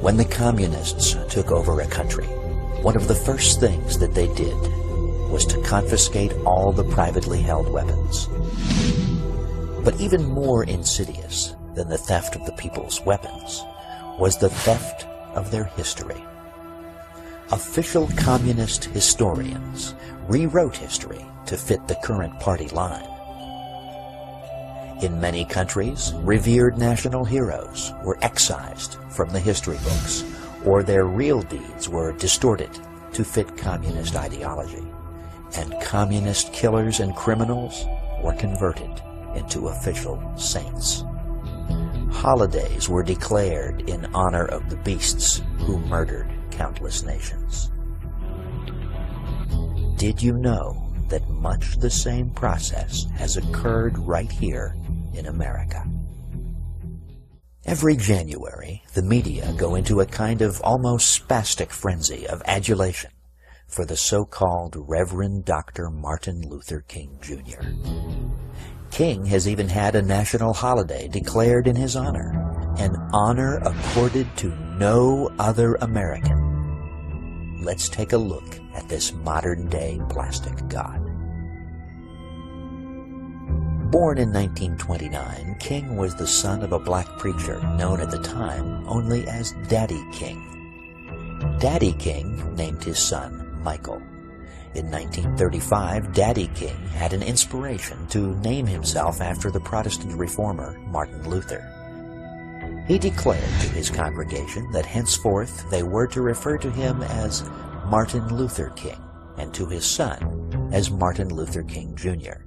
When the communists took over a country, one of the first things that they did was to confiscate all the privately held weapons. But even more insidious than the theft of the people's weapons was the theft of their history. Official communist historians rewrote history to fit the current party line. In many countries, revered national heroes were excised from the history books, or their real deeds were distorted to fit communist ideology, and communist killers and criminals were converted into official saints. Holidays were declared in honor of the beasts who murdered countless nations. Did you know that much the same process has occurred right here in America? Every January, the media go into a kind of almost spastic frenzy of adulation for the so-called Reverend Dr. Martin Luther King Jr. King has even had a national holiday declared in his honor, an honor accorded to no other American. Let's take a look at this modern-day plastic god. Born in 1929, King was the son of a black preacher known at the time only as Daddy King. Daddy King named his son Michael. In 1935, Daddy King had an inspiration to name himself after the Protestant reformer Martin Luther. He declared to his congregation that henceforth they were to refer to him as Martin Luther King, and to his son as Martin Luther King Jr.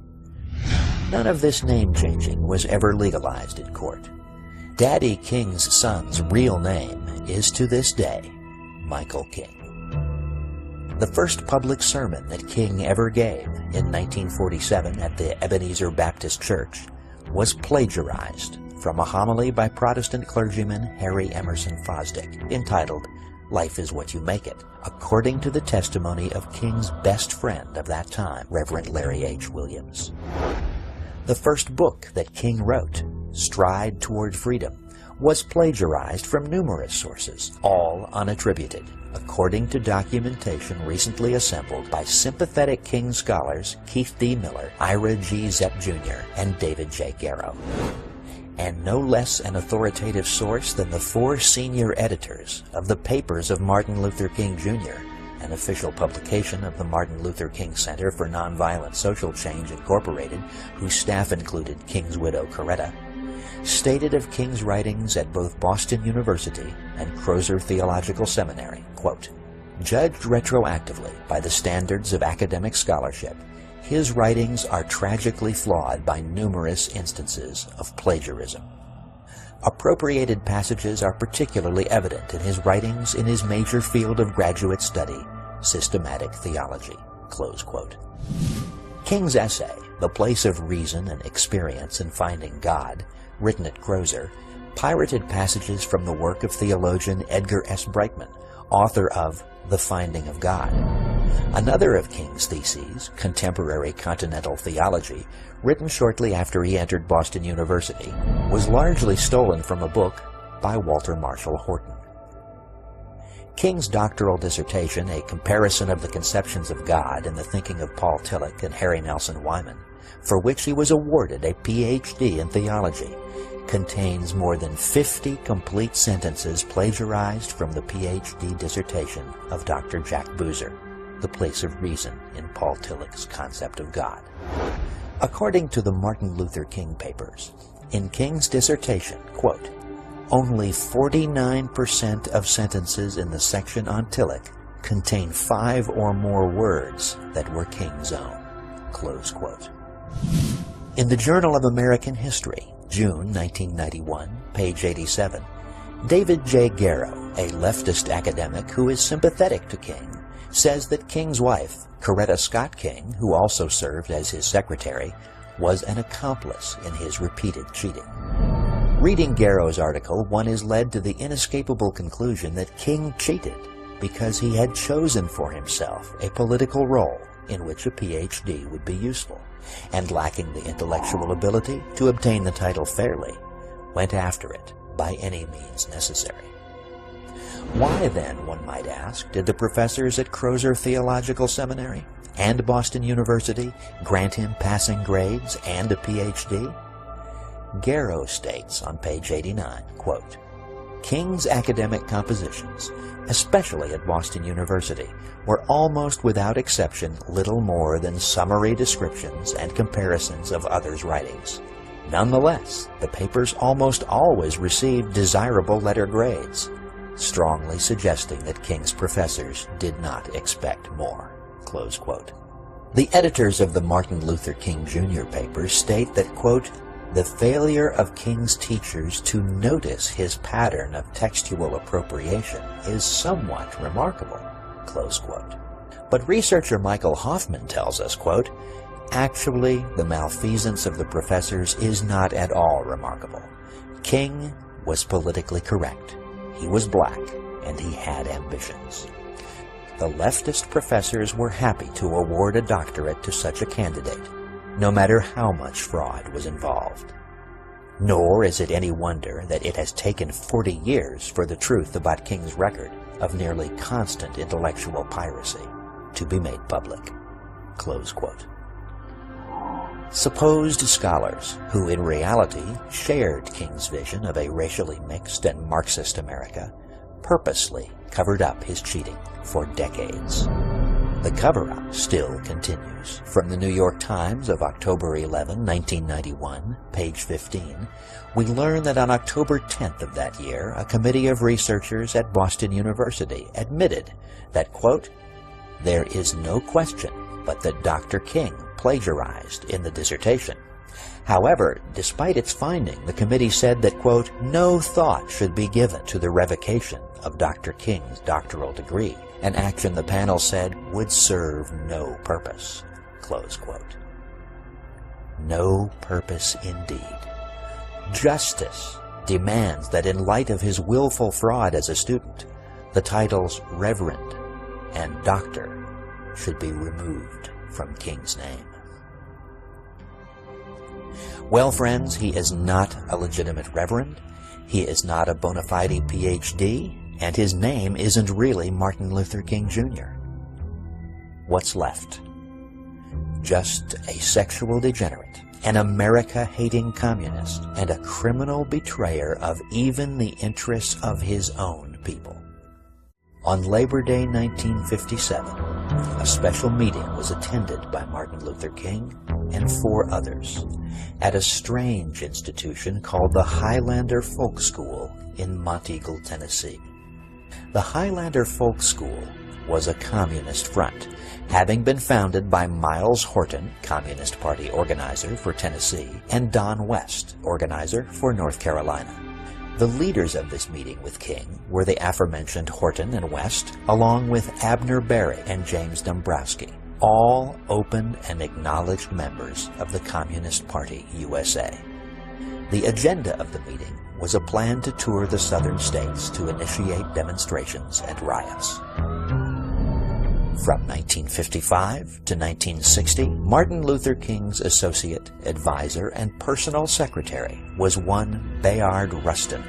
None of this name-changing was ever legalized in court. Daddy King's son's real name is to this day Michael King. The first public sermon that King ever gave in 1947 at the Ebenezer Baptist Church was plagiarized from a homily by Protestant clergyman Harry Emerson Fosdick entitled "Life is What You Make It," according to the testimony of King's best friend of that time, Reverend Larry H. Williams. The first book that King wrote, Stride Toward Freedom, was plagiarized from numerous sources, all unattributed, according to documentation recently assembled by sympathetic King scholars Keith D. Miller, Ira G. Zepp Jr., and David J. Garrow. And no less an authoritative source than the 4 senior editors of the Papers of Martin Luther King Jr., an official publication of the Martin Luther King Center for Nonviolent Social Change, Incorporated, whose staff included King's widow Coretta, stated of King's writings at both Boston University and Crozer Theological Seminary, quote, "Judged retroactively by the standards of academic scholarship, his writings are tragically flawed by numerous instances of plagiarism. Appropriated passages are particularly evident in his writings in his major field of graduate study, systematic theology," close quote. King's essay, The Place of Reason and Experience in Finding God, written at Crozer, pirated passages from the work of theologian Edgar S. Brightman, author of The Finding of God. Another of King's theses, Contemporary Continental Theology, written shortly after he entered Boston University, was largely stolen from a book by Walter Marshall Horton. King's doctoral dissertation, A Comparison of the Conceptions of God in the Thinking of Paul Tillich and Harry Nelson Wyman, for which he was awarded a Ph.D. in theology, contains more than 50 complete sentences plagiarized from the Ph.D. dissertation of Dr. Jack Boozer, The Place of Reason in Paul Tillich's Concept of God. According to the Martin Luther King Papers, in King's dissertation, quote, "Only 49% of sentences in the section on Tillich contain 5 or more words that were King's own," close quote. In the Journal of American History, June 1991, page 87, David J. Garrow, a leftist academic who is sympathetic to King, says that King's wife, Coretta Scott King, who also served as his secretary, was an accomplice in his repeated cheating. Reading Garrow's article, one is led to the inescapable conclusion that King cheated because he had chosen for himself a political role in which a Ph.D. would be useful, and lacking the intellectual ability to obtain the title fairly, went after it by any means necessary. Why then, one might ask, did the professors at Crozer Theological Seminary and Boston University grant him passing grades and a Ph.D.? Garrow states on page 89, quote, King's academic compositions, especially at Boston University, were almost without exception little more than summary descriptions and comparisons of others' writings. Nonetheless, the papers almost always received desirable letter grades, strongly suggesting that King's professors did not expect more. Close quote. The editors of the Martin Luther King Jr. papers state that, quote, the failure of King's teachers to notice his pattern of textual appropriation is somewhat remarkable, close quote. But researcher Michael Hoffman tells us, quote, actually, the malfeasance of the professors is not at all remarkable. King was politically correct. He was black, and he had ambitions. The leftist professors were happy to award a doctorate to such a candidate, no matter how much fraud was involved. Nor is it any wonder that it has taken 40 years for the truth about King's record of nearly constant intellectual piracy to be made public. Close quote. Supposed scholars who in reality shared King's vision of a racially mixed and Marxist America purposely covered up his cheating for decades. The cover-up still continues. From the New York Times of October 11, 1991, page 15, we learn that on October 10th of that year, a committee of researchers at Boston University admitted that, quote, there is no question but that Dr. King plagiarized in the dissertation. However, despite its finding, the committee said that, quote, no thought should be given to the revocation of Dr. King's doctoral degree, an action the panel said would serve no purpose, close quote. No purpose indeed. Justice demands that in light of his willful fraud as a student, the titles Reverend and Doctor should be removed from King's name. Well, friends, he is not a legitimate reverend, he is not a bona fide Ph.D., and his name isn't really Martin Luther King Jr. What's left? Just a sexual degenerate, an America-hating communist, and a criminal betrayer of even the interests of his own people. On Labor Day 1957, a special meeting was attended by Martin Luther King and 4 others at a strange institution called the Highlander Folk School in Monteagle, Tennessee. The Highlander Folk School was a communist front, having been founded by Miles Horton, Communist Party organizer for Tennessee, and Don West, organizer for North Carolina. The leaders of this meeting with King were the aforementioned Horton and West, along with Abner Berry and James Dombrowski, all open and acknowledged members of the Communist Party USA. The agenda of the meeting was a plan to tour the southern states to initiate demonstrations and riots. From 1955 to 1960, Martin Luther King's associate, advisor, and personal secretary was one Bayard Rustin.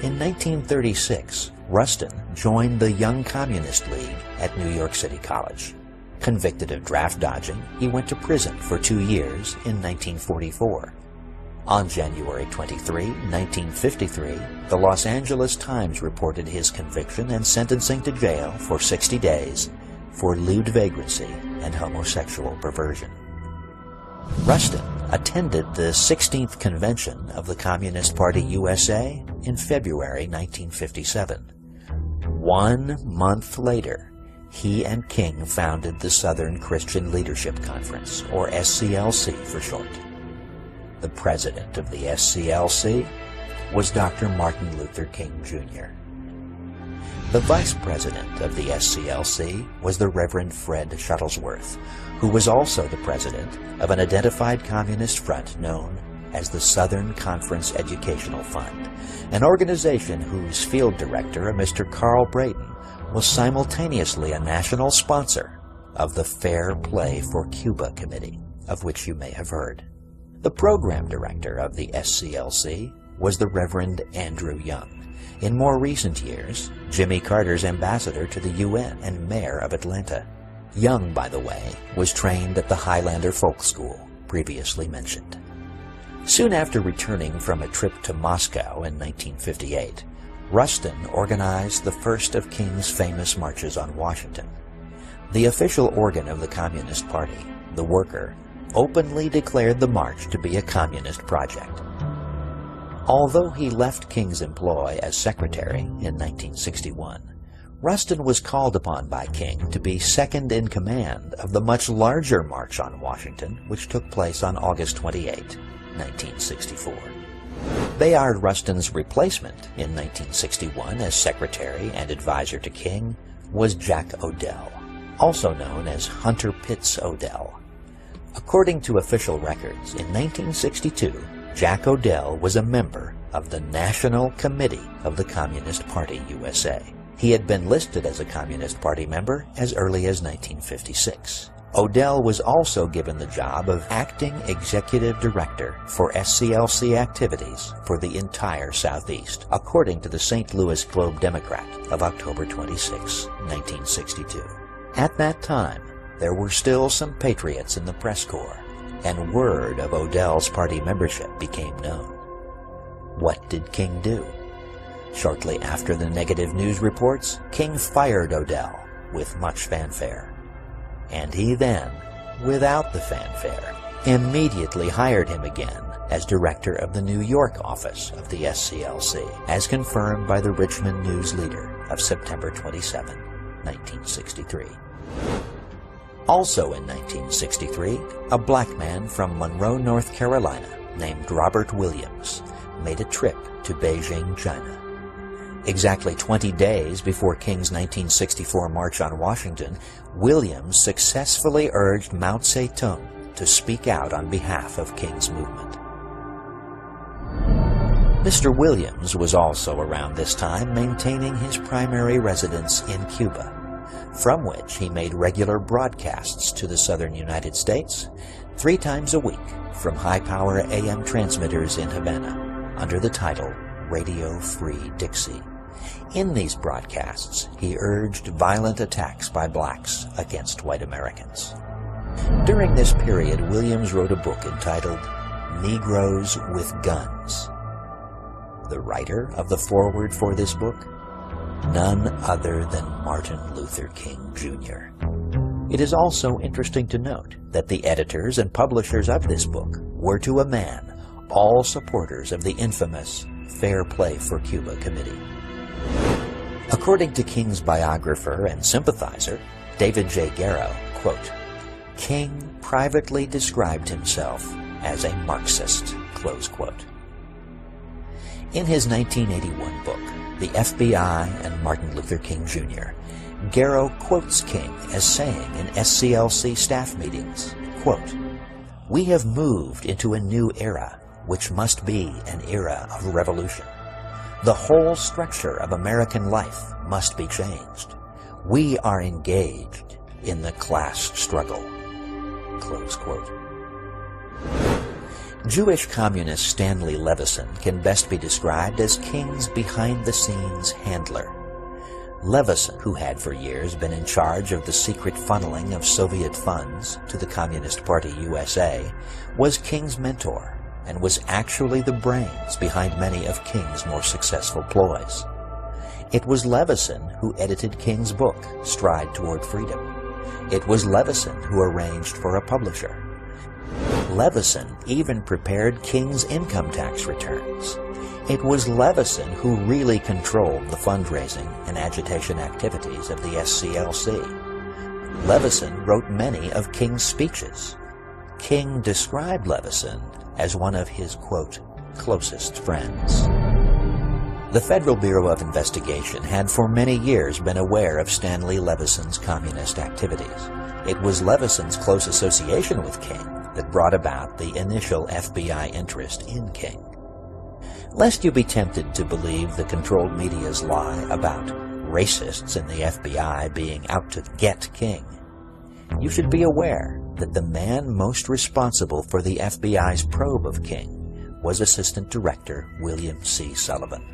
In 1936, Rustin joined the Young Communist League at New York City College. Convicted of draft dodging, he went to prison for 2 years in 1944. On January 23, 1953, the Los Angeles Times reported his conviction and sentencing to jail for 60 days for lewd vagrancy and homosexual perversion. Rustin attended the 16th convention of the Communist Party USA in February 1957. 1 month later, he and King founded the Southern Christian Leadership Conference, or SCLC for short. The president of the SCLC was Dr. Martin Luther King Jr. The vice president of the SCLC was the Reverend Fred Shuttlesworth, who was also the president of an identified communist front known as the Southern Conference Educational Fund, an organization whose field director, a Mr. Carl Brayton, was simultaneously a national sponsor of the Fair Play for Cuba Committee, of which you may have heard. The program director of the SCLC was the Reverend Andrew Young, In more recent years, Jimmy Carter's ambassador to the UN and mayor of Atlanta. Young, by the way, was trained at the Highlander Folk School, previously mentioned. Soon after returning from a trip to Moscow in 1958, Rustin organized the first of King's famous marches on Washington. The official organ of the Communist Party, the Worker, openly declared the march to be a communist project. Although he left King's employ as secretary in 1961, Rustin was called upon by King to be second in command of the much larger March on Washington, which took place on August 28, 1964. Bayard Rustin's replacement in 1961 as secretary and advisor to King was Jack Odell, also known as Hunter Pitts Odell. According to official records, in 1962, Jack Odell was a member of the National Committee of the Communist Party USA. He had been listed as a Communist Party member as early as 1956. Odell was also given the job of acting executive director for SCLC activities for the entire Southeast, according to the St. Louis Globe-Democrat of October 26, 1962. At that time, there were still some patriots in the press corps, and word of Odell's party membership became known. What did King do? Shortly after the negative news reports, King fired Odell with much fanfare. And he then, without the fanfare, immediately hired him again as director of the New York office of the SCLC, as confirmed by the Richmond News Leader of September 27, 1963. Also in 1963, a black man from Monroe, North Carolina, named Robert Williams, made a trip to Beijing, China. Exactly 20 days before King's 1964 March on Washington, Williams successfully urged Mao Zedong to speak out on behalf of King's movement. Mr. Williams was also around this time maintaining his primary residence in Cuba, from which he made regular broadcasts to the southern United States 3 times a week from high-power AM transmitters in Havana under the title Radio Free Dixie. In these broadcasts, he urged violent attacks by blacks against white Americans. During this period, Williams wrote a book entitled Negroes with Guns. The writer of the foreword for this book? None other than Martin Luther King, Jr. It is also interesting to note that the editors and publishers of this book were, to a man, all supporters of the infamous Fair Play for Cuba Committee. According to King's biographer and sympathizer, David J. Garrow, quote, King privately described himself as a Marxist, close quote. In his 1981 book, The FBI and Martin Luther King, Jr., Garrow quotes King as saying in SCLC staff meetings, quote, "We have moved into a new era, which must be an era of revolution. The whole structure of American life must be changed. We are engaged in the class struggle." Close quote. Jewish communist Stanley Levison can best be described as King's behind-the-scenes handler. Levison, who had for years been in charge of the secret funneling of Soviet funds to the Communist Party USA, was King's mentor and was actually the brains behind many of King's more successful ploys. It was Levison who edited King's book, Stride Toward Freedom. It was Levison who arranged for a publisher. Levison even prepared King's income tax returns. It was Levison who really controlled the fundraising and agitation activities of the SCLC. Levison wrote many of King's speeches. King described Levison as one of his, quote, closest friends. The Federal Bureau of Investigation had for many years been aware of Stanley Levison's communist activities. It was Levison's close association with King that brought about the initial FBI interest in King. Lest you be tempted to believe the controlled media's lie about racists in the FBI being out to get King, you should be aware that the man most responsible for the FBI's probe of King was Assistant Director William C. Sullivan.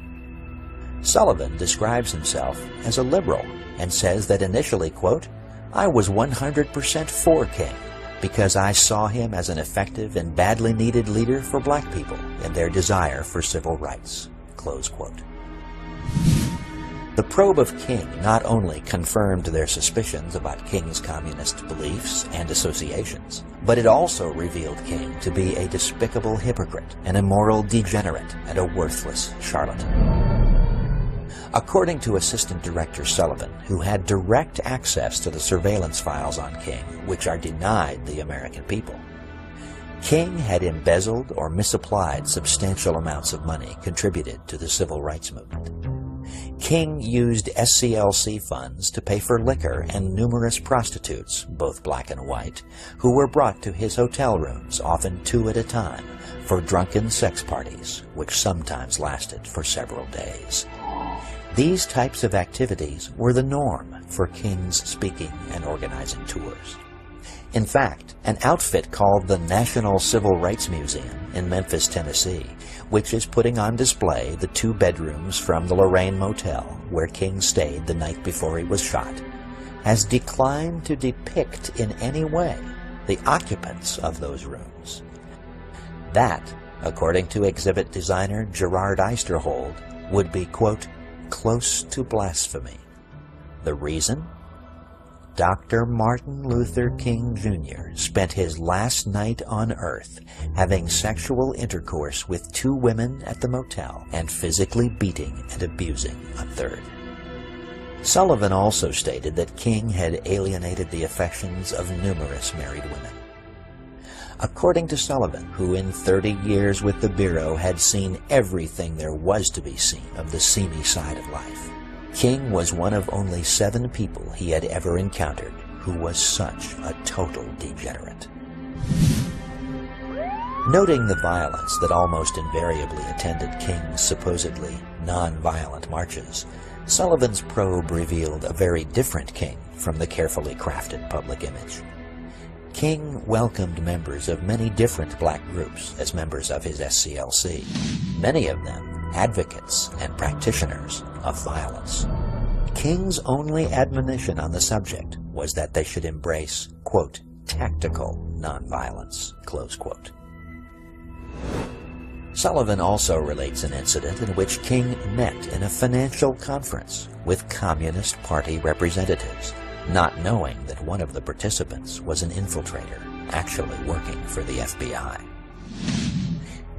Sullivan describes himself as a liberal and says that initially, quote, "I was 100% for King because I saw him as an effective and badly needed leader for black people in their desire for civil rights," close quote. The probe of King not only confirmed their suspicions about King's communist beliefs and associations, but it also revealed King to be a despicable hypocrite, an immoral degenerate, and a worthless charlatan. According to Assistant Director Sullivan, who had direct access to the surveillance files on King, which are denied the American people, King had embezzled or misapplied substantial amounts of money contributed to the civil rights movement. King used SCLC funds to pay for liquor and numerous prostitutes, both black and white, who were brought to his hotel rooms, often 2 at a time, for drunken sex parties, which sometimes lasted for several days. These types of activities were the norm for King's speaking and organizing tours. In fact, an outfit called the National Civil Rights Museum in Memphis, Tennessee, which is putting on display the 2 bedrooms from the Lorraine Motel where King stayed the night before he was shot, has declined to depict in any way the occupants of those rooms. That, according to exhibit designer Gerard Eisterhold, would be, quote, "close to blasphemy." The reason? Dr. Martin Luther King Jr. spent his last night on Earth having sexual intercourse with 2 women at the motel and physically beating and abusing a 3rd. Sullivan also stated that King had alienated the affections of numerous married women. According to Sullivan, who in 30 years with the Bureau had seen everything there was to be seen of the seamy side of life, King was one of only 7 people he had ever encountered who was such a total degenerate. Noting the violence that almost invariably attended King's supposedly non-violent marches, Sullivan's probe revealed a very different King from the carefully crafted public image. King welcomed members of many different black groups as members of his SCLC, many of them advocates and practitioners of violence. King's only admonition on the subject was that they should embrace, quote, "tactical nonviolence," close quote. Sullivan also relates an incident in which King met in a financial conference with Communist Party representatives, not knowing that one of the participants was an infiltrator actually working for the FBI.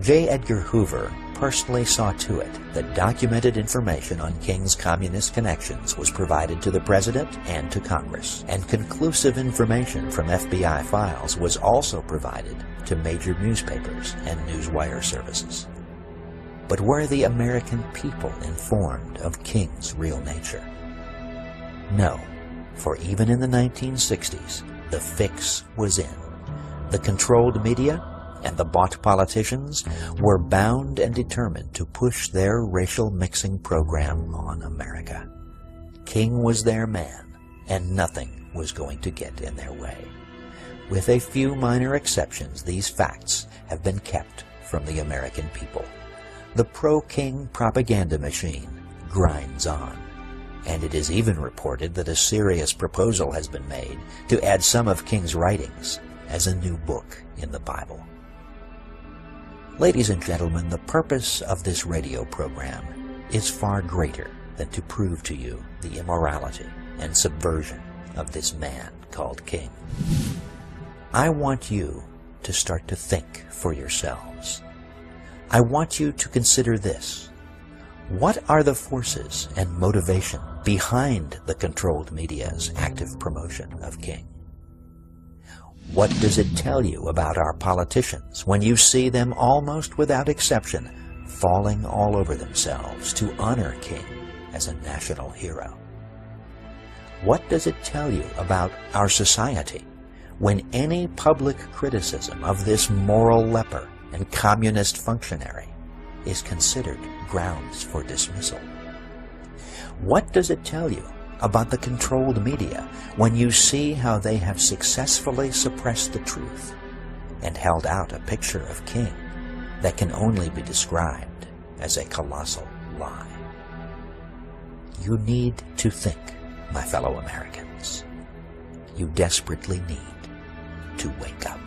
J. Edgar Hoover personally saw to it that documented information on King's communist connections was provided to the President and to Congress, and conclusive information from FBI files was also provided to major newspapers and newswire services. But were the American people informed of King's real nature? No, for even in the 1960s, the fix was in. The controlled media and the bought politicians were bound and determined to push their racial mixing program on America. King was their man, and nothing was going to get in their way. With a few minor exceptions, these facts have been kept from the American people. The pro-King propaganda machine grinds on, and it is even reported that a serious proposal has been made to add some of King's writings as a new book in the Bible. Ladies and gentlemen, the purpose of this radio program is far greater than to prove to you the immorality and subversion of this man called King. I want you to start to think for yourselves. I want you to consider this. What are the forces and motivation behind the controlled media's active promotion of King? What does it tell you about our politicians when you see them almost without exception falling all over themselves to honor King as a national hero? What does it tell you about our society when any public criticism of this moral leper and communist functionary is considered grounds for dismissal? What does it tell you about the controlled media when you see how they have successfully suppressed the truth and held out a picture of King that can only be described as a colossal lie? You need to think, my fellow Americans. You desperately need to wake up.